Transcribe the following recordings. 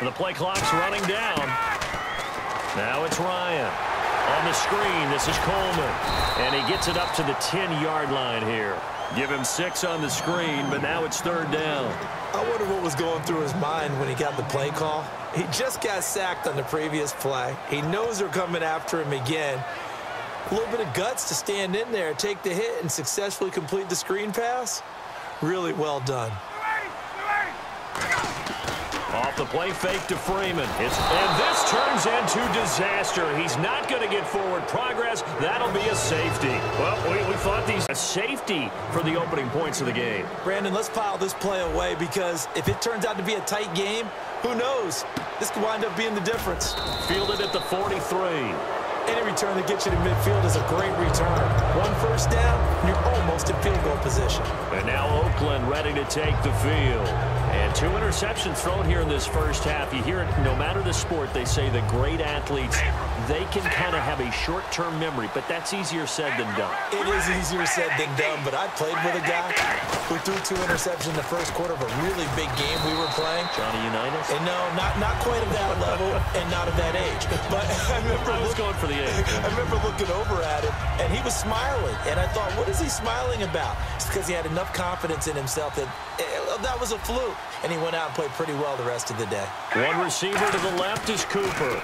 The play clock's running down. Now it's Ryan. On the screen, this is Coleman. And he gets it up to the 10-yard line here. Give him 6 on the screen, but now it's 3rd down. I wonder what was going through his mind when he got the play call. He just got sacked on the previous play. He knows they're coming after him again. A little bit of guts to stand in there, take the hit, and successfully complete the screen pass. Really well done. Off the play fake to Freeman. And this turns into disaster. He's not going to get forward progress. That'll be a safety. Well, we thought these a safety for the opening points of the game. Brandon, let's pile this play away because if it turns out to be a tight game, who knows? This could wind up being the difference. Fielded at the 43. Any return that gets you to midfield is a great return. 1 first down, and you're almost in field goal position. And now Oakland ready to take the field. And 2 interceptions thrown here in this first half. You hear it, no matter the sport, they say the great athletes, they can kind of have a short-term memory, but that's easier said than done. It is easier said than done, but I played with a guy who threw 2 interceptions in the first quarter of a really big game we were playing. Johnny Unitas? And no, not quite at that level and not at that age. But I was going for the age. I remember looking over at him, and he was smiling. And I thought, what is he smiling about? It's because he had enough confidence in himself that that was a fluke. And he went out and played pretty well the rest of the day. One receiver to the left is Cooper.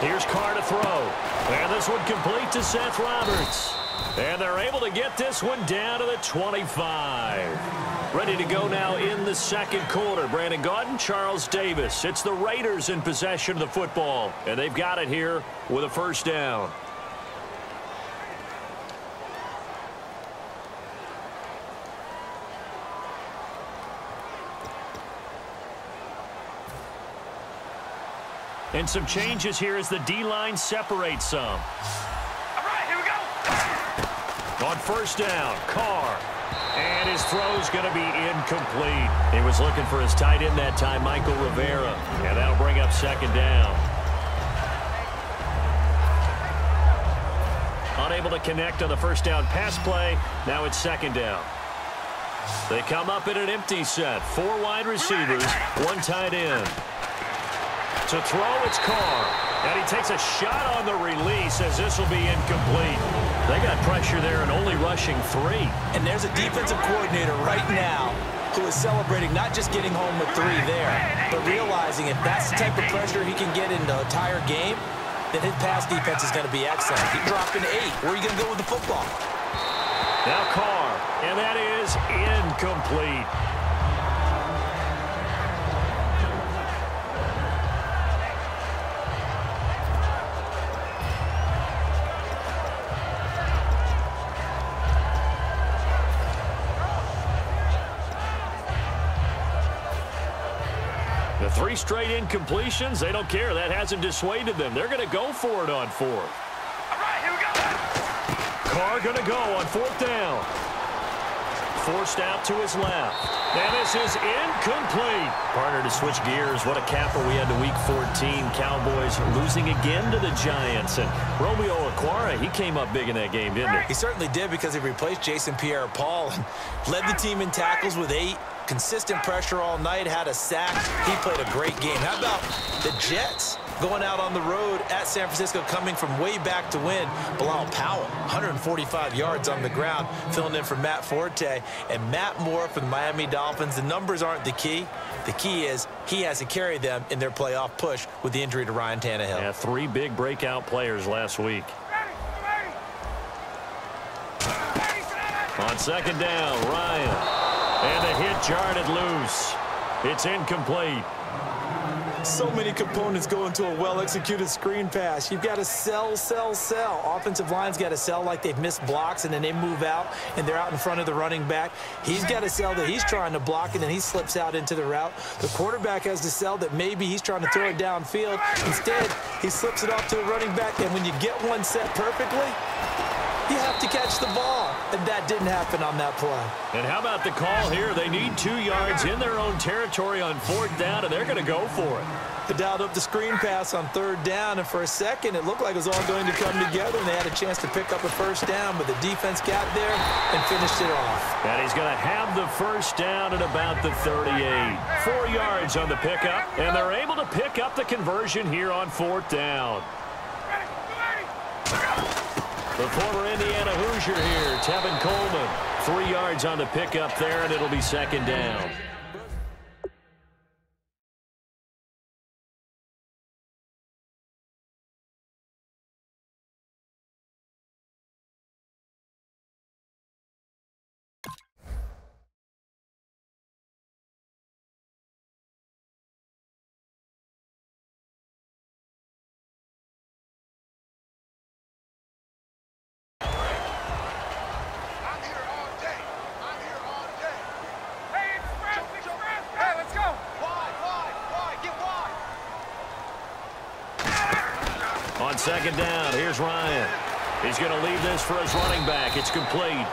Here's Carr to throw. And this one complete to Seth Roberts. And they're able to get this one down to the 25. Ready to go now in the second quarter. Brandon Gaudin, Charles Davis. It's the Raiders in possession of the football. And they've got it here with a first down. And some changes here as the D-line separates some. All right, here we go. On first down, Carr. And his throw's going to be incomplete. He was looking for his tight end that time, Michael Rivera. And that'll bring up second down. Unable to connect on the first down pass play. Now it's second down. They come up in an empty set. 4 wide receivers, 1 tight end. To throw, it's Carr. And he takes a shot on the release as this will be incomplete. They got pressure there and only rushing 3. And there's a defensive coordinator right now who is celebrating not just getting home with 3 there, but realizing if that's the type of pressure he can get in the entire game, then his pass defense is going to be excellent. He dropped an 8. Where are you going to go with the football? Now Carr, and that is incomplete. The 3 straight incompletions, they don't care. That hasn't dissuaded them. They're going to go for it on 4th. All right, here we go. Carr going to go on 4th down. Forced out to his left. And this is incomplete. Partner, to switch gears, what a capper we had to Week 14. Cowboys losing again to the Giants. And Romeo Okwara, he came up big in that game, didn't he? He certainly did because he replaced Jason Pierre-Paul and led the team in tackles with 8. Consistent pressure all night, had a sack. He played a great game. How about the Jets going out on the road at San Francisco, coming from way back to win? Bilal Powell, 145 yards on the ground, filling in for Matt Forte. And Matt Moore for the Miami Dolphins. The numbers aren't the key. The key is he has to carry them in their playoff push with the injury to Ryan Tannehill. Yeah, 3 big breakout players last week. On second down, Ryan. And the hit jarred it loose. It's incomplete. So many components go into a well-executed screen pass. You've got to sell. Offensive line's got to sell like they've missed blocks, and then they move out, and they're out in front of the running back. He's got to sell that he's trying to block, and then he slips out into the route. The quarterback has to sell that maybe he's trying to throw it downfield. Instead, he slips it off to the running back, and when you get one set perfectly, You have to catch the ball, and that didn't happen on that play. And how about the call here? They need 2 yards in their own territory on 4th down, and they're going to go for it. They dialed up the screen pass on 3rd down, and for a second, it looked like it was all going to come together, and they had a chance to pick up a 1st down, but the defense got there and finished it off. And he's going to have the 1st down at about the 38. 4 yards on the pickup, and they're able to pick up the conversion here on 4th down. The former Indiana Hoosier here, Tevin Coleman. 3 yards on the pickup there, and it'll be 2nd down. On 2nd down, here's Ryan. He's going to leave this for his running back. It's complete.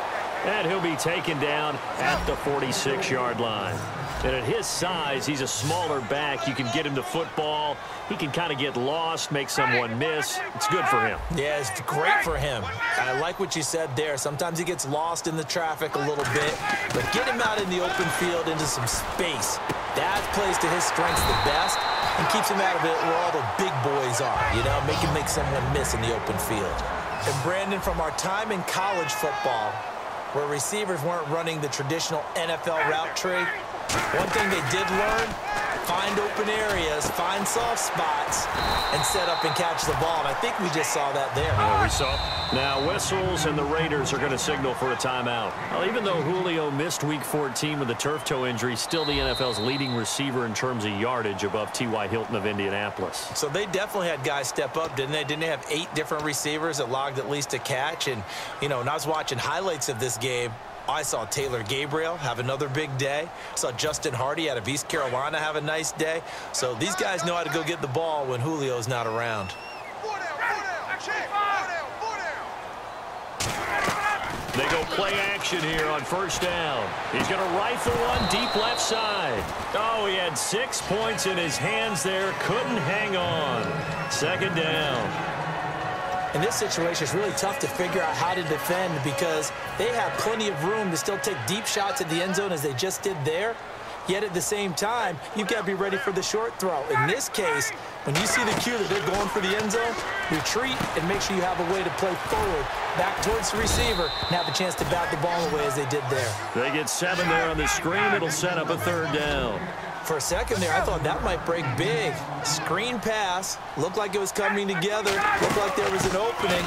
And he'll be taken down at the 46-yard line. And at his size, he's a smaller back. You can get him the football. He can kind of get lost, make someone miss. It's good for him. Yeah, it's great for him. I like what you said there. Sometimes he gets lost in the traffic a little bit. But get him out in the open field into some space. That plays to his strengths the best and keeps him out of it where all the big boys are, you know, make someone miss in the open field. And Brandon, from our time in college football, where receivers weren't running the traditional NFL route tree, one thing they did learn, find open areas, find soft spots, and set up and catch the ball. And I think we just saw that there. Yeah, we saw. Now whistles, and the Raiders are going to signal for a timeout. Well, even though Julio missed Week 14 with a turf toe injury, still the NFL's leading receiver in terms of yardage above T.Y. Hilton of Indianapolis. So they definitely had guys step up, didn't they? Didn't they have 8 different receivers that logged at least a catch? And, you know, when I was watching highlights of this game, I saw Taylor Gabriel have another big day. I saw Justin Hardy out of East Carolina have a nice day. So these guys know how to go get the ball when Julio's not around. They go play action here on 1st down. He's going to rifle one deep left side. Oh, he had 6 points in his hands there. Couldn't hang on. 2nd down. In this situation, it's really tough to figure out how to defend because they have plenty of room to still take deep shots at the end zone as they just did there. Yet at the same time, you've got to be ready for the short throw. In this case, when you see the cue that they're going for the end zone, retreat and make sure you have a way to play forward, back towards the receiver, and have a chance to bat the ball away as they did there. They get 7 there on the screen. It'll set up a 3rd down. For a second there, I thought that might break big. Screen pass, looked like it was coming together, looked like there was an opening.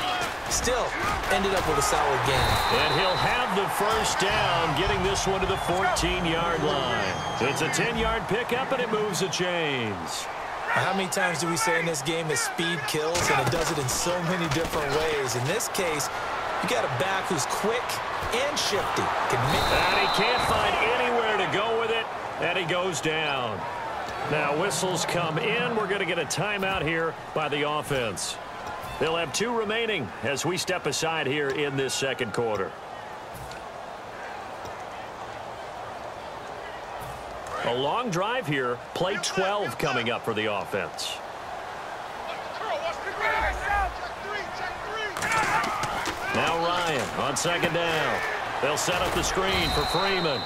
Still, ended up with a solid game. And he'll have the 1st down, getting this one to the 14-yard line. It's a 10-yard pickup, and it moves the chains. How many times do we say in this game that speed kills, and it does it in so many different ways? In this case, you got a back who's quick and shifty. And he can't find anywhere to go with it. And he goes down. Now whistles come in. We're going to get a timeout here by the offense. They'll have 2 remaining as we step aside here in this 2nd quarter. A long drive here. Play 12 coming up for the offense. Now Ryan on 2nd down. They'll set up the screen for Freeman.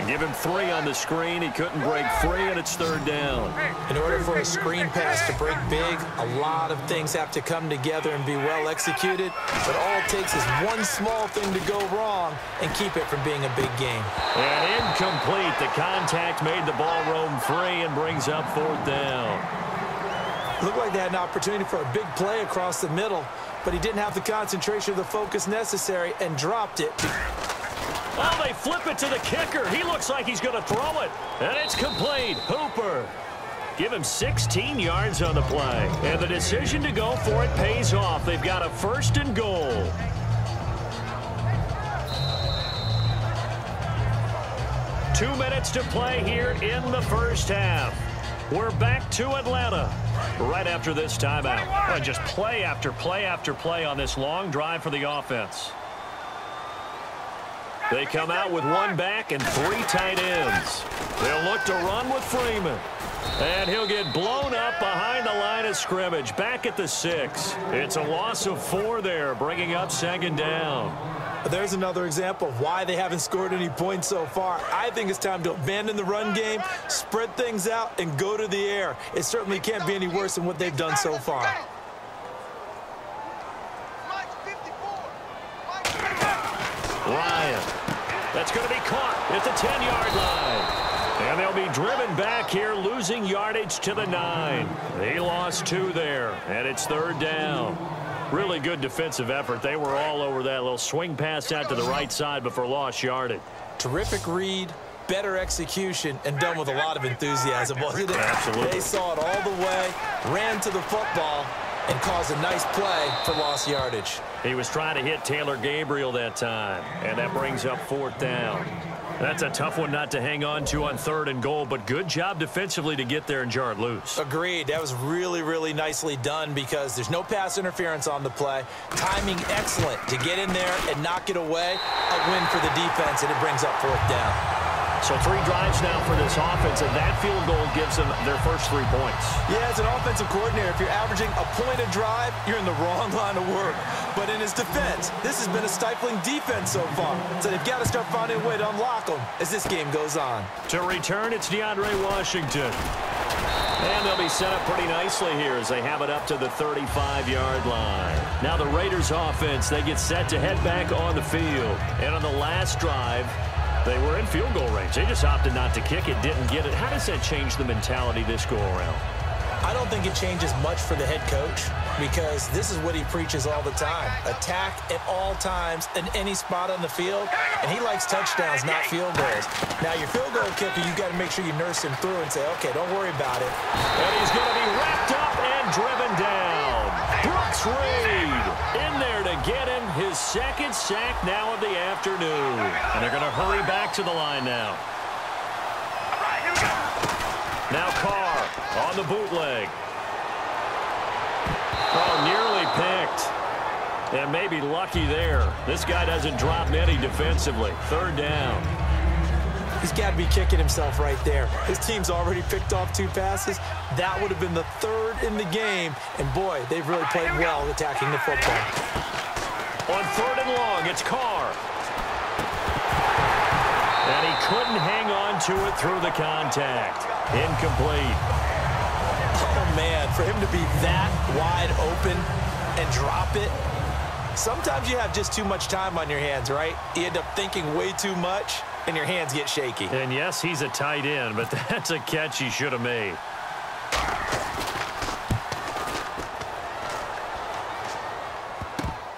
Give him 3 on the screen. He couldn't break free, and it's 3rd down. In order for a screen pass to break big, a lot of things have to come together and be well executed. But all it takes is one small thing to go wrong and keep it from being a big game. And incomplete. The contact made the ball roam free and brings up 4th down. Looked like they had an opportunity for a big play across the middle, but he didn't have the concentration or the focus necessary and dropped it. Oh, they flip it to the kicker. He looks like he's going to throw it. And it's complete. Hooper. Give him 16 yards on the play. And the decision to go for it pays off. They've got a 1st and goal. Two minutes to play here in the 1st half. We're back to Atlanta right after this timeout. And just play after play after play on this long drive for the offense. They come out with one back and three tight ends. They'll look to run with Freeman. And he'll get blown up behind the line of scrimmage, back at the 6. It's a loss of 4 there, bringing up second down. There's another example of why they haven't scored any points so far. I think it's time to abandon the run game, spread things out, and go to the air. It certainly can't be any worse than what they've done so far. Ryan. That's going to be caught at the 10-yard line. And they'll be driven back here, losing yardage to the 9. He lost 2 there, and it's third down. Really good defensive effort. They were all over that little swing pass out to the right side before lost yardage. Terrific read, better execution, and done with a lot of enthusiasm, wasn't it? Absolutely. They saw it all the way, ran to the football, and caused a nice play for lost yardage. He was trying to hit Taylor Gabriel that time, and that brings up fourth down. That's a tough one not to hang on to on 3rd and goal, but good job defensively to get there and jar it loose. Agreed. That was really, really nicely done because there's no pass interference on the play. Timing excellent to get in there and knock it away. A win for the defense, and it brings up fourth down. So 3 drives now for this offense, and that field goal gives them their first 3 points. Yeah, as an offensive coordinator, if you're averaging a point a drive, you're in the wrong line of work. But in his defense, this has been a stifling defense so far. So they've got to start finding a way to unlock them as this game goes on. To return, it's DeAndre Washington. And they'll be set up pretty nicely here as they have it up to the 35-yard line. Now the Raiders offense, they get set to head back on the field. And on the last drive, they were in field goal range. They just opted not to kick it, didn't get it. How does that change the mentality this go-around? I don't think it changes much for the head coach because this is what he preaches all the time. Attack at all times in any spot on the field, and he likes touchdowns, not field goals. Now, your field goal kicker, you've got to make sure you nurse him through and say, okay, don't worry about it. And he's going to be wrapped up and driven down. Brooks Reed in there to get him his 2nd sack now of the afternoon. And they're going to hurry back to the line now. Now Carr on the bootleg. Oh, nearly picked. And maybe lucky there. This guy doesn't drop many defensively. 3rd down. He's got to be kicking himself right there. His team's already picked off 2 passes. That would have been the 3rd in the game. And, boy, they've really played well attacking the football. On 3rd and long, it's Carr. And he couldn't hang on to it through the contact. Incomplete. Oh, man, for him to be that wide open and drop it. Sometimes you have just too much time on your hands, right? You end up thinking way too much, and your hands get shaky. And, yes, he's a tight end, but that's a catch he should have made.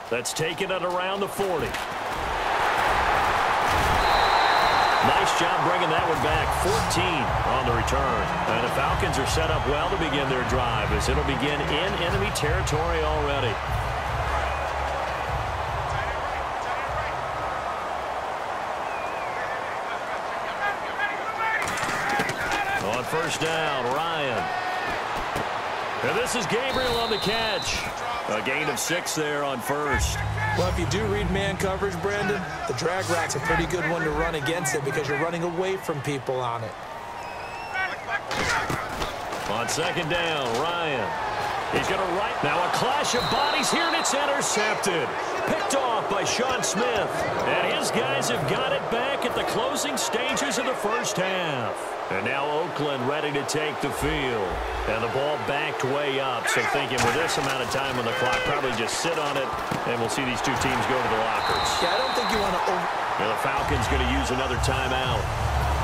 That's taken it around the 40. Nice job bringing that one back. 14 on the return. And the Falcons are set up well to begin their drive as it'll begin in enemy territory already. On 1st down, Ryan. And this is Gabriel on the catch. A gain of 6 there on 1st. Well, if you do read man coverage, Brandon, the drag rout's a pretty good one to run against it because you're running away from people on it. On 2nd down, Ryan. He's going to right. Now a clash of bodies here, and it's intercepted. Picked off by Sean Smith. And his guys have got it back at the closing stages of the 1st half. And now Oakland ready to take the field. And the ball backed way up. So thinking with this amount of time on the clock, probably just sit on it, and we'll see these 2 teams go to the lockers. Yeah, I don't think you want to Now the Falcons going to use another timeout.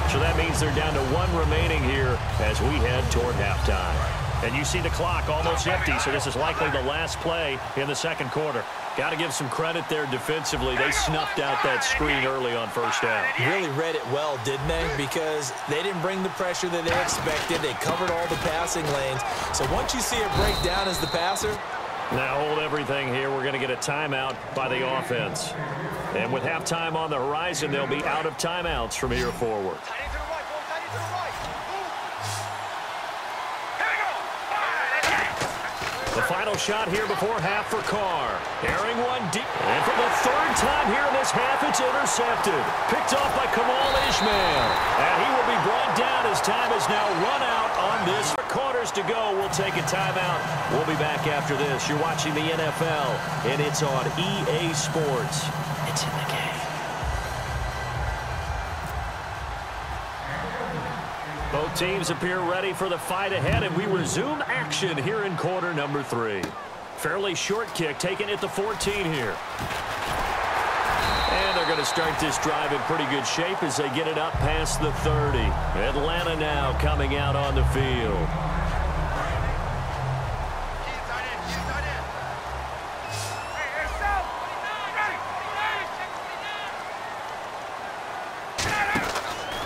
So that means they're down to 1 remaining here as we head toward halftime. And you see the clock almost empty, so this is likely the last play in the 2nd quarter. Got to give some credit there defensively. They snuffed out that screen early on 1st down. Really read it well, didn't they? Because they didn't bring the pressure that they expected. They covered all the passing lanes. So once you see it break down as the passer. Now hold everything here. We're going to get a timeout by the offense. And with halftime on the horizon, they'll be out of timeouts from here forward. The final shot here before half for Carr. Airing one deep. And for the 3rd time here in this half, it's It's intercepted. Picked off by Kamal Ishmael. And he will be brought down as time is now run out on this. 4 quarters to go. We'll take a timeout. We'll be back after this. You're watching the NFL, and it's on EA Sports. It's in the game. Both teams appear ready for the fight ahead, and we resume action here in quarter number 3. Fairly short kick taken at the 14 here. And they're going to start this drive in pretty good shape as they get it up past the 30. Atlanta now coming out on the field.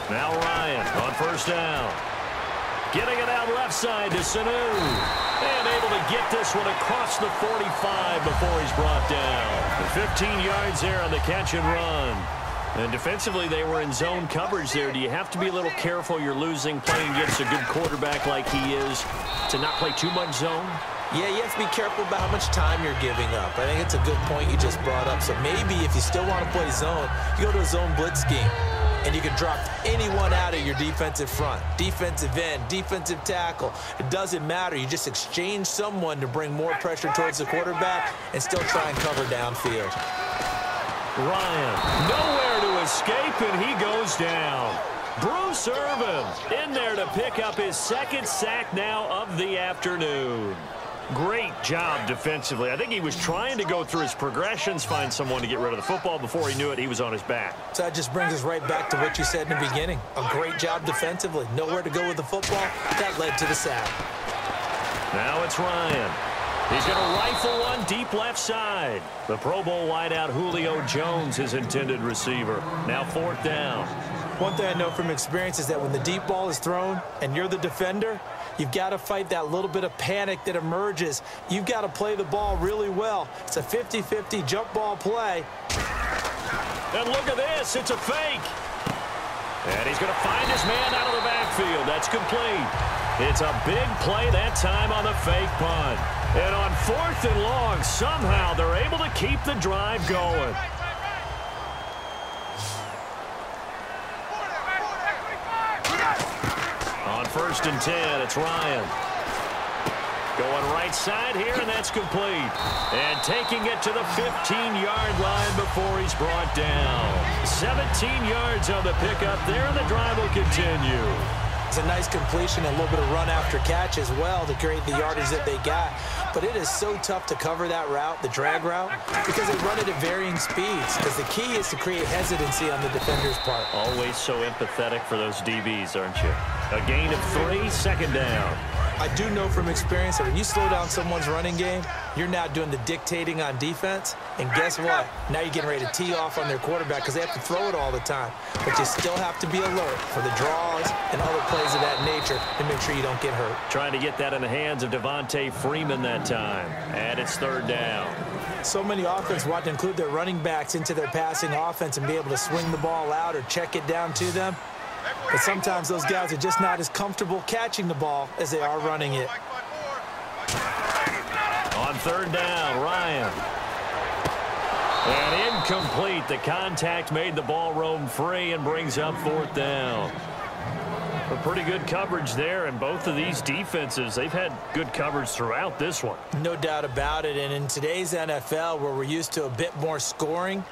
Now Ryan on first down. Getting it out left side to Sanu. And able to get this one across the 45 before he's brought down. 15 yards there on the catch and run. And defensively, they were in zone coverage there. Do you have to be a little careful you're losing playing against a good quarterback like he is to not play too much zone? Yeah, you have to be careful about how much time you're giving up. I think it's a good point you just brought up. So maybe if you still want to play zone, you go to a zone blitz scheme. And you can drop anyone out of your defensive front, defensive end, defensive tackle. It doesn't matter. You just exchange someone to bring more pressure towards the quarterback and still try and cover downfield. Ryan, nowhere to escape, and he goes down. Bruce Irvin in there to pick up his 2nd sack now of the afternoon. Great job defensively. I think he was trying to go through his progressions, find someone to get rid of the football. Before he knew it, he was on his back. So that just brings us right back to what you said in the beginning. A great job defensively. Nowhere to go with the football. That led to the sack. Now it's Ryan. He's going to rifle one deep left side. The Pro Bowl wideout Julio Jones, his intended receiver. Now 4th down. One thing I know from experience is that when the deep ball is thrown and you're the defender, you've got to fight that little bit of panic that emerges. You've got to play the ball really well. It's a 50-50 jump ball play. And look at this. It's a fake. And he's going to find his man out of the backfield. That's complete. It's a big play that time on the fake punt. And on 4th and long, somehow they're able to keep the drive going. On 1st and 10, it's Ryan. Going right side here, and that's complete. And taking it to the 15-yard line before he's brought down. 17 yards on the pickup there, and the drive will continue. It's a nice completion, a little bit of run after catch as well to create the yardage that they got. But it is so tough to cover that route, the drag route, because they run it at varying speeds. Because the key is to create hesitancy on the defender's part. Always so empathetic for those DBs, aren't you? A gain of 3, 2nd down. I do know from experience that when you slow down someone's running game, you're now doing the dictating on defense. And guess what? Now you're getting ready to tee off on their quarterback because they have to throw it all the time. But you still have to be alert for the draws and other plays of that nature to make sure you don't get hurt. Trying to get that in the hands of Devontae Freeman that time. And it's 3rd down. So many offenses want to include their running backs into their passing offense and be able to swing the ball out or check it down to them. But sometimes those guys are just not as comfortable catching the ball as they are running it. On 3rd down, Ryan. And incomplete. The contact made the ball roam free and brings up 4th down. A pretty good coverage there, and both of these defenses, they've had good coverage throughout this one. No doubt about it, and in today's NFL, where we're used to a bit more scoring,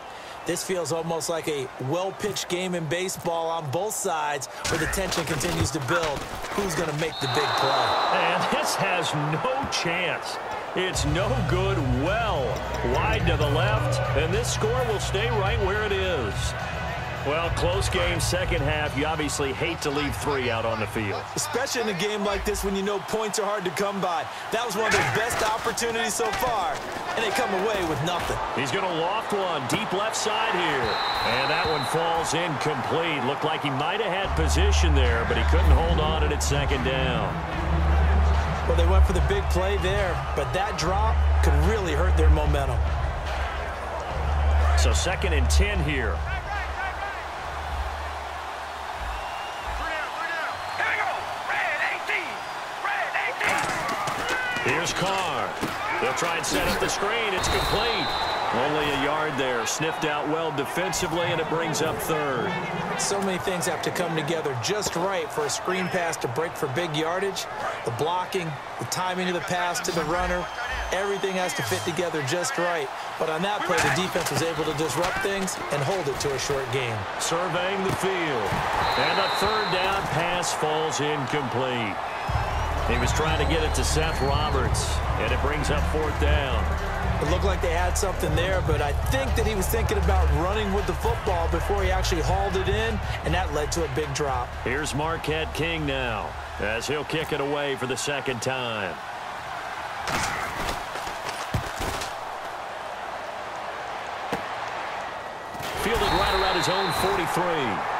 this feels almost like a well-pitched game in baseball on both sides where the tension continues to build. Who's going to make the big play? And this has no chance. It's no good, well wide to the left, and this score will stay right where it is. Well, close game, 2nd half. You obviously hate to leave 3 out on the field. Especially in a game like this when you know points are hard to come by. That was one of their best opportunities so far, and they come away with nothing. He's going to loft one deep left side here. And that one falls incomplete. Looked like he might have had position there, but he couldn't hold on at 2nd down. Well, they went for the big play there, but that drop could really hurt their momentum. So 2nd and 10 here. Here's Carr. They'll try and set up the screen. It's complete. Only a yard there. Sniffed out well defensively, and it brings up third. So many things have to come together just right for a screen pass to break for big yardage. The blocking, the timing of the pass to the runner, everything has to fit together just right. But on that play, the defense was able to disrupt things and hold it to a short game. Surveying the field. And a third down pass falls incomplete. He was trying to get it to Seth Roberts, and it brings up fourth down. It looked like they had something there, but I think that he was thinking about running with the football before he actually hauled it in, and that led to a big drop. Here's Marquette King now, as he'll kick it away for the second time. Fielded right around his own 43.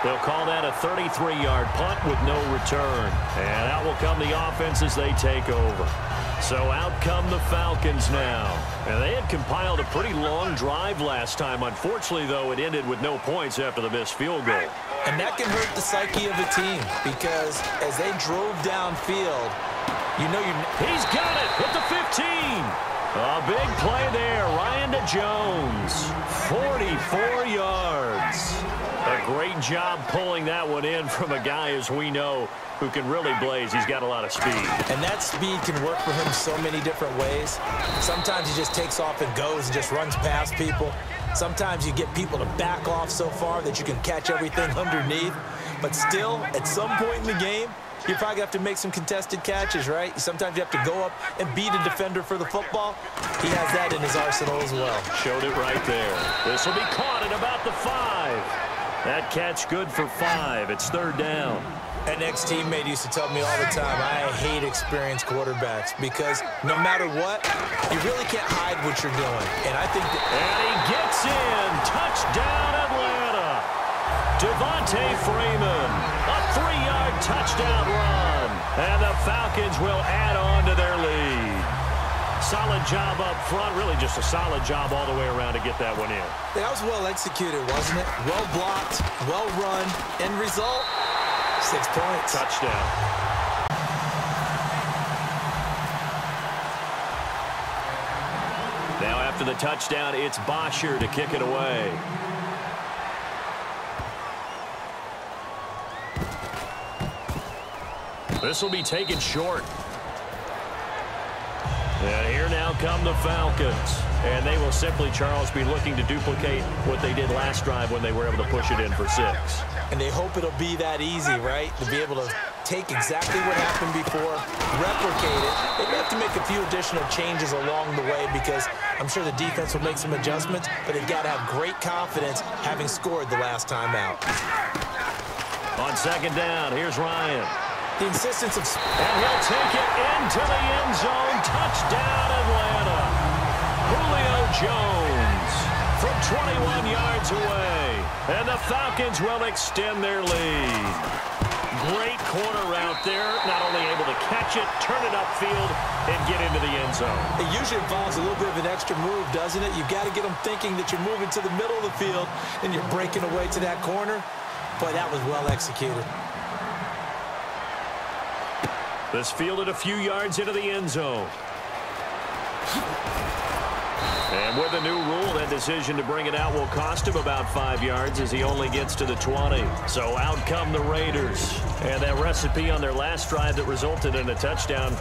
They'll call that a 33-yard punt with no return. And out will come the offense as they take over. So out come the Falcons now. And they had compiled a pretty long drive last time. Unfortunately, though, it ended with no points after the missed field goal. And that can hurt the psyche of a team because as they drove downfield, you know He's got it at the 15. A big play there. Ryan to Jones. 44 yards. A great job pulling that one in from a guy, as we know, who can really blaze. He's got a lot of speed. And that speed can work for him so many different ways. Sometimes he just takes off and goes and just runs past people. Sometimes you get people to back off so far that you can catch everything underneath. But still, at some point in the game, you probably have to make some contested catches, right? Sometimes you have to go up and beat a defender for the football. He has that in his arsenal as well. Showed it right there. This will be caught at about the 5. That catch good for 5. It's third down. An ex-teammate used to tell me all the time, I hate experienced quarterbacks because no matter what, you really can't hide what you're doing. And I think that... And he gets in. Touchdown, Atlanta. Devontae Freeman. A 3-yard touchdown run. And the Falcons will add on to their lead. Solid job up front. Really just a solid job all the way around to get that one in. That was well executed, wasn't it? Well blocked, well run. End result, 6 points. Touchdown. Now after the touchdown, it's Bosher to kick it away. This will be taken short. And here now come the Falcons. And they will simply, Charles, be looking to duplicate what they did last drive when they were able to push it in for 6. And they hope it'll be that easy, right? To be able to take exactly what happened before, replicate it. They have to make a few additional changes along the way because I'm sure the defense will make some adjustments, but they've got to have great confidence having scored the last time out. On second down, here's Ryan. The insistence of... And he'll take it into the end zone. Touchdown, Atlanta. Julio Jones from 21 yards away. And the Falcons will extend their lead. Great corner route there. Not only able to catch it, turn it upfield, and get into the end zone. It usually involves a little bit of an extra move, doesn't it? You've got to get them thinking that you're moving to the middle of the field and you're breaking away to that corner. Boy, that was well executed. This fielded a few yards into the end zone. And with a new rule, that decision to bring it out will cost him about 5 yards as he only gets to the 20. So out come the Raiders. And that recipe on their last drive that resulted in a touchdown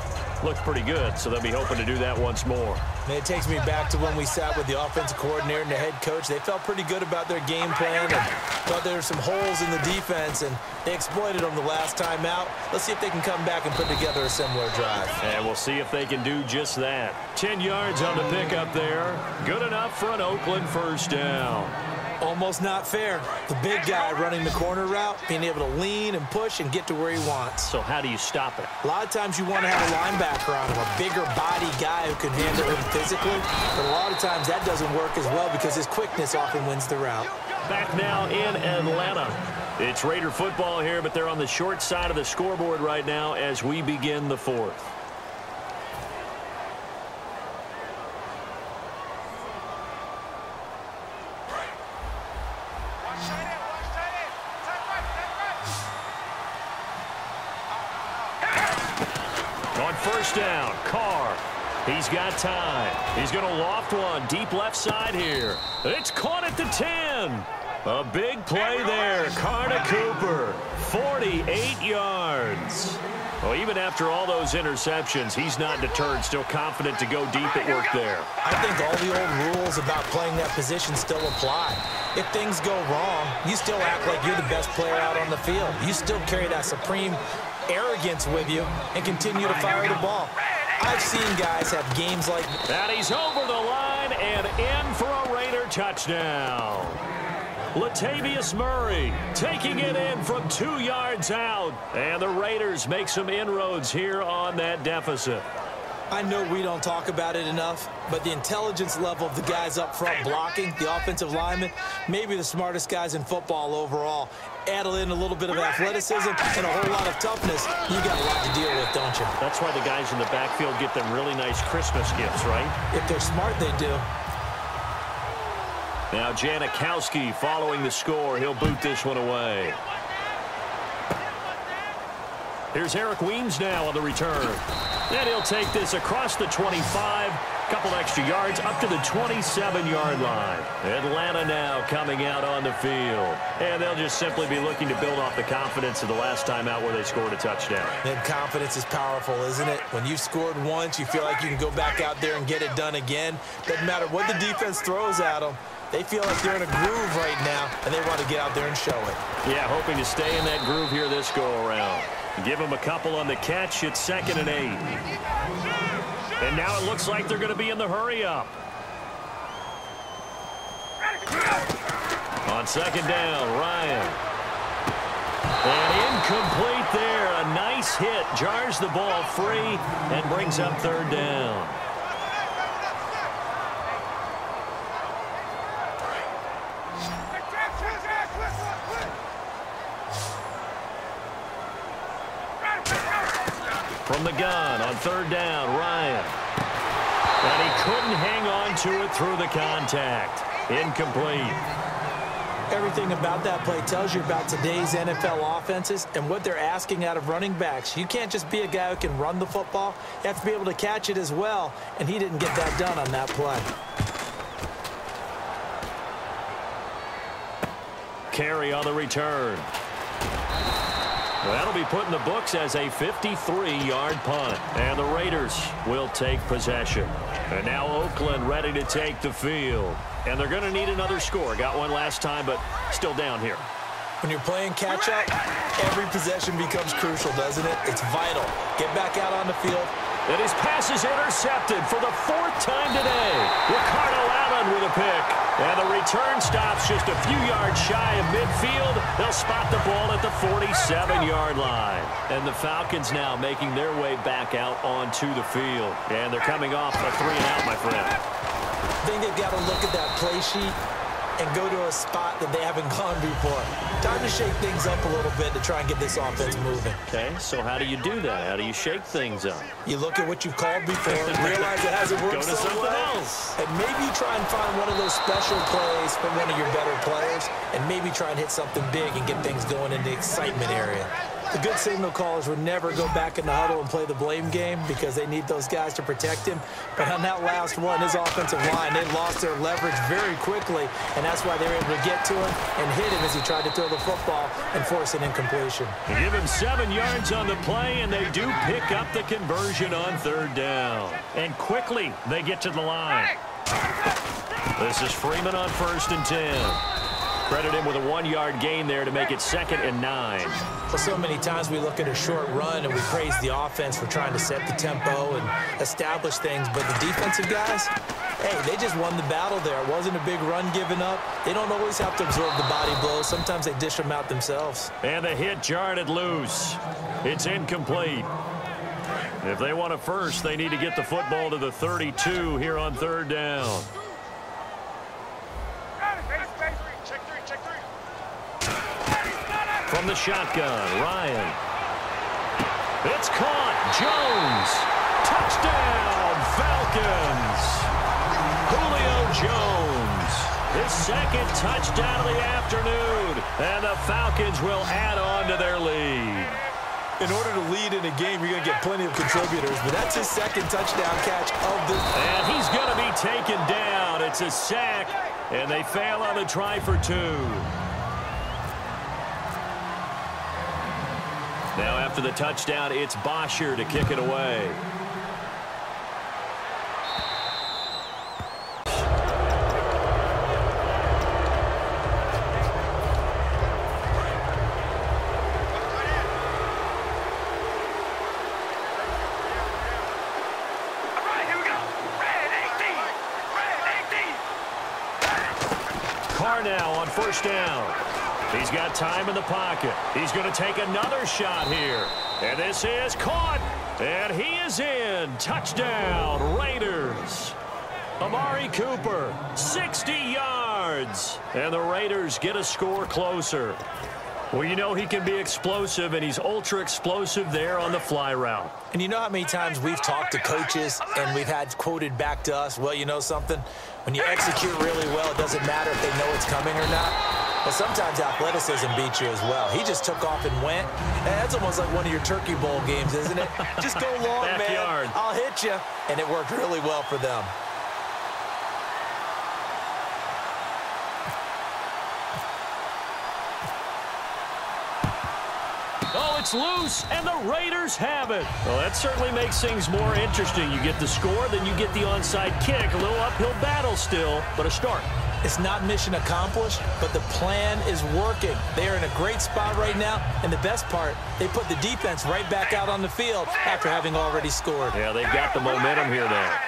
looked pretty good, so they'll be hoping to do that once more. And it takes me back to when we sat with the offensive coordinator and the head coach. They felt pretty good about their game plan and thought there were some holes in the defense, and they exploited them the last time out. Let's see if they can come back and put together a similar drive. And we'll see if they can do just that. 10 yards on the pickup there. Good enough for an Oakland first down. Almost not fair. The big guy running the corner route, being able to lean and push and get to where he wants. So how do you stop it? A lot of times you want to have a linebacker on him, a bigger body guy who can handle him physically. But a lot of times that doesn't work as well because his quickness often wins the route. Back now in Atlanta. It's Raider football here, but they're on the short side of the scoreboard right now as we begin the fourth. On first down, Carr. He's got time. He's going to loft one deep left side here. It's caught at the 10. A big play there. Carter Cooper, 48 yards. Well, even after all those interceptions, he's not deterred, still confident to go deep at work there. I think all the old rules about playing that position still apply. If things go wrong, you still act like you're the best player out on the field. You still carry that supreme arrogance with you and continue to fire the ball. I've seen guys have games like that. He's over the line and in for a Raider touchdown. Latavius Murray taking it in from 2 yards out. And the Raiders make some inroads here on that deficit. I know we don't talk about it enough, but the intelligence level of the guys up front blocking, the offensive linemen, maybe the smartest guys in football overall. Add in a little bit of athleticism and a whole lot of toughness, you got a lot to deal with, don't you? That's why the guys in the backfield get them really nice Christmas gifts, right? If they're smart, they do. Now Janikowski following the score. He'll boot this one away. Here's Eric Weems now on the return. And he'll take this across the 25. Couple extra yards up to the 27-yard line. Atlanta now coming out on the field. And they'll just simply be looking to build off the confidence of the last time out where they scored a touchdown. And confidence is powerful, isn't it? When you've scored once, you feel like you can go back out there and get it done again. Doesn't matter what the defense throws at them. They feel like they're in a groove right now, and they want to get out there and show it. Yeah, hoping to stay in that groove here this go-around. Give them a couple on the catch. It's 2nd and 8. And now it looks like they're going to be in the hurry-up. On 2nd down, Ryan. And incomplete there. A nice hit. Jars the ball free and brings up 3rd down. From the gun on 3rd down, Ryan. And he couldn't hang on to it through the contact. Incomplete. Everything about that play tells you about today's NFL offenses and what they're asking out of running backs. You can't just be a guy who can run the football. You have to be able to catch it as well, and he didn't get that done on that play. Carey on the return. Well, that'll be put in the books as a 53-yard punt. And the Raiders will take possession. And now Oakland ready to take the field. And they're going to need another score. Got one last time, but still down here. When you're playing catch-up, every possession becomes crucial, doesn't it? It's vital. Get back out on the field. And his pass is intercepted for the 4th time today. Ricardo Allen with a pick. And the return stops just a few yards shy of midfield. They'll spot the ball at the 47-yard line. And the Falcons now making their way back out onto the field. And they're coming off a 3-and-out, my friend. I think they've got to look at that play sheet and go to a spot that they haven't gone before. Time to shake things up a little bit to try and get this offense moving. Okay, so how do you do that? How do you shake things up? You look at what you've called before, realize it hasn't worked Go to so something well, else. and maybe try and find one of those special plays from one of your better players, and maybe try and hit something big and get things going in the excitement area. The good signal callers would never go back in the huddle and play the blame game because they need those guys to protect him. But on that last one, his offensive line, they lost their leverage very quickly, and that's why they were able to get to him and hit him as he tried to throw the football and force an incompletion. They give him 7 yards on the play, and they do pick up the conversion on 3rd down. And quickly, they get to the line. This is Freeman on 1st and 10. Credit him with a 1-yard gain there to make it 2nd and 9. Well, so many times we look at a short run and we praise the offense for trying to set the tempo and establish things, but the defensive guys, hey, they just won the battle there. It wasn't a big run given up. They don't always have to absorb the body blows. Sometimes they dish them out themselves. And the hit jarred it loose. It's incomplete. If they want a first, they need to get the football to the 32 here on 3rd down. From the shotgun, Ryan. It's caught. Jones. Touchdown, Falcons. Julio Jones. His 2nd touchdown of the afternoon. And the Falcons will add on to their lead. In order to lead in a game, you're going to get plenty of contributors, but that's his second touchdown catch of the... And he's going to be taken down. It's a sack, and they fail on the try for 2. Now after the touchdown, it's Bosher to kick it away. Now on first down. He's got time in the pocket. He's going to take another shot here. And this is caught. And he is in. Touchdown, Raiders. Amari Cooper, 60 yards. And the Raiders get a score closer. Well, you know he can be explosive, and he's ultra explosive there on the fly route. And you know how many times we've talked to coaches and we've had quoted back to us, well, you know something? When you execute really well, it doesn't matter if they know it's coming or not. But sometimes athleticism beats you as well. He just took off and went. And that's almost like one of your Turkey Bowl games, isn't it? Just go long, Backyard. man. I'll hit you. And it worked really well for them. Oh, it's loose, and the Raiders have it. Well, that certainly makes things more interesting. You get the score, then you get the onside kick. A little uphill battle still, but a start. It's not mission accomplished, but the plan is working. They are in a great spot right now, and the best part, they put the defense right back out on the field after having already scored. Yeah, they've got the momentum here now.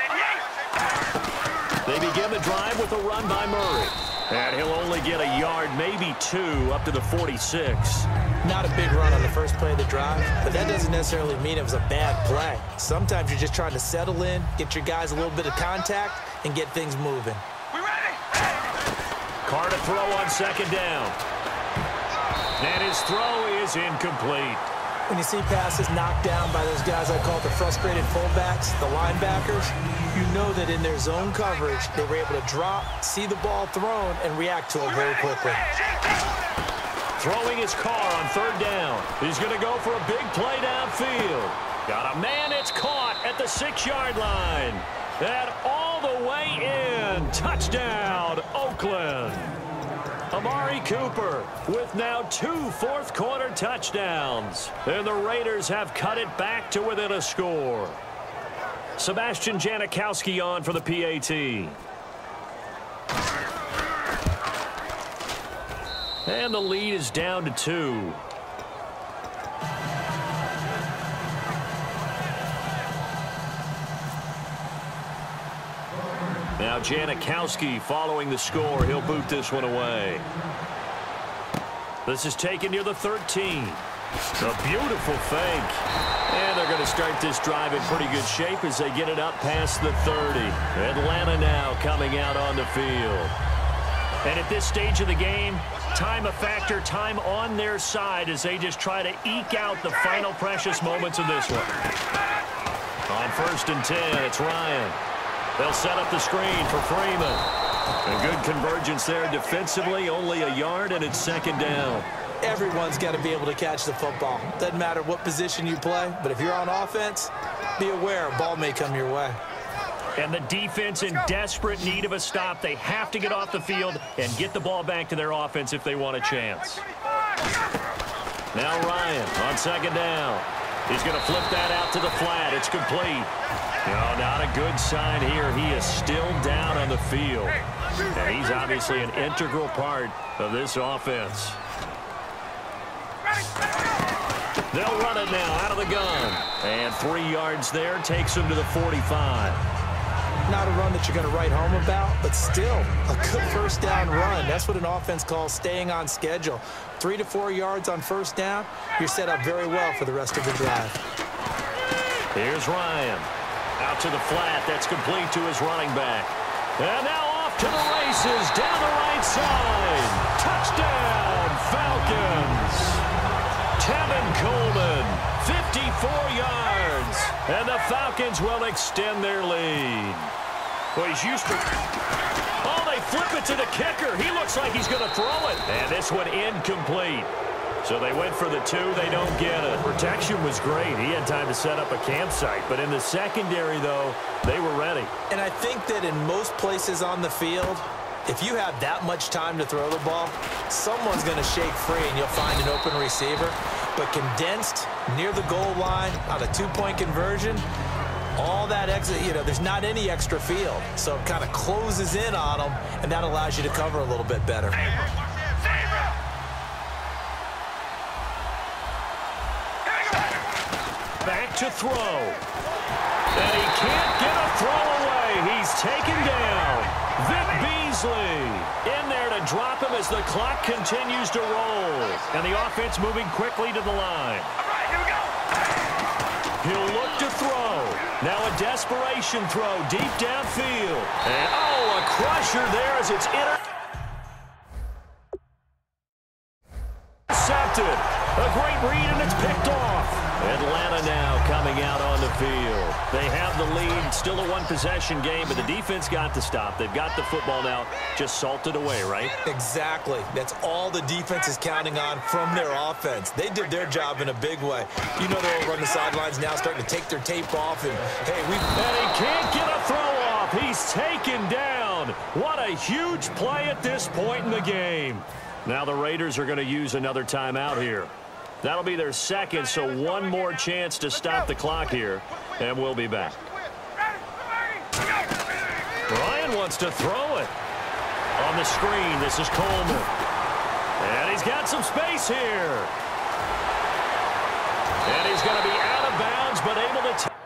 They begin the drive with a run by Murray. And he'll only get a yard, maybe 2, up to the 46. Not a big run on the first play of the drive, but that doesn't necessarily mean it was a bad play. Sometimes you're just trying to settle in, get your guys a little bit of contact, and get things moving. Carr to throw on second down. And his throw is incomplete. When you see passes knocked down by those guys I call the frustrated fullbacks, the linebackers, you know that in their zone coverage, they were able to drop, see the ball thrown, and react to it very quickly. Throwing his Carr on third down. He's going to go for a big play downfield. Got a man, it's caught at the 6-yard line. And all the way in. Touchdown, Oakland. Amari Cooper with now 2 fourth-quarter touchdowns. And the Raiders have cut it back to within a score. Sebastian Janikowski on for the PAT. And the lead is down to 2. Now Janikowski following the score. He'll boot this one away. This is taken near the 13. A beautiful fake. And they're going to start this drive in pretty good shape as they get it up past the 30. Atlanta now coming out on the field. And at this stage of the game, time a factor, time on their side as they just try to eke out the final precious moments of this one. On 1st and 10, it's Ryan. They'll set up the screen for Freeman. A good convergence there defensively, only a yard, and it's second down. Everyone's got to be able to catch the football. Doesn't matter what position you play, but if you're on offense, be aware a ball may come your way. And the defense in desperate need of a stop. They have to get off the field and get the ball back to their offense if they want a chance. Now Ryan on second down. He's going to flip that out to the flat. It's complete. No, not a good sign here. He is still down on the field. And he's obviously an integral part of this offense. They'll run it now out of the gun. And 3 yards there takes him to the 45. Not a run that you're going to write home about, but still a good first down run. That's what an offense calls staying on schedule. 3 to 4 yards on first down, you're set up very well for the rest of the drive. Here's Ryan. Out to the flat. That's complete to his running back. And now off to the races down the right side. Touchdown, Falcons. Tevin Coleman, 54 yards. And the Falcons will extend their lead. Well, he's used to... Oh, they flip it to the kicker. He looks like he's going to throw it. And this one incomplete. So they went for the two. They don't get it. Protection was great. He had time to set up a campsite. But in the secondary, though, they were ready. And I think that in most places on the field, if you have that much time to throw the ball, someone's going to shake free and you'll find an open receiver. But condensed near the goal line on a two-point conversion, all that exit, there's not any extra field. So it kind of closes in on them, and that allows you to cover a little bit better. Back to throw. And he can't get a throw away. He's taken down. Vic Beasley in there to drop him as the clock continues to roll. And the offense moving quickly to the line. All right, here we go. He'll look to throw. Now a desperation throw deep downfield. And, a crusher there as it's intercepted. A great read, and it's picked off. Atlanta now coming out on the field. They have the lead. Still a one-possession game, but the defense got to stop. They've got the football now just salted away, right? Exactly. That's all the defense is counting on from their offense. They did their job in a big way. They're over on the sidelines now starting to take their tape off. And, hey, and he can't get a throw off. He's taken down. What a huge play at this point in the game. Now the Raiders are going to use another timeout here. That'll be their second, so one more chance to stop the clock here, and we'll be back. Ryan wants to throw it. On the screen, this is Coleman. And he's got some space here. And he's going to be out of bounds, but able to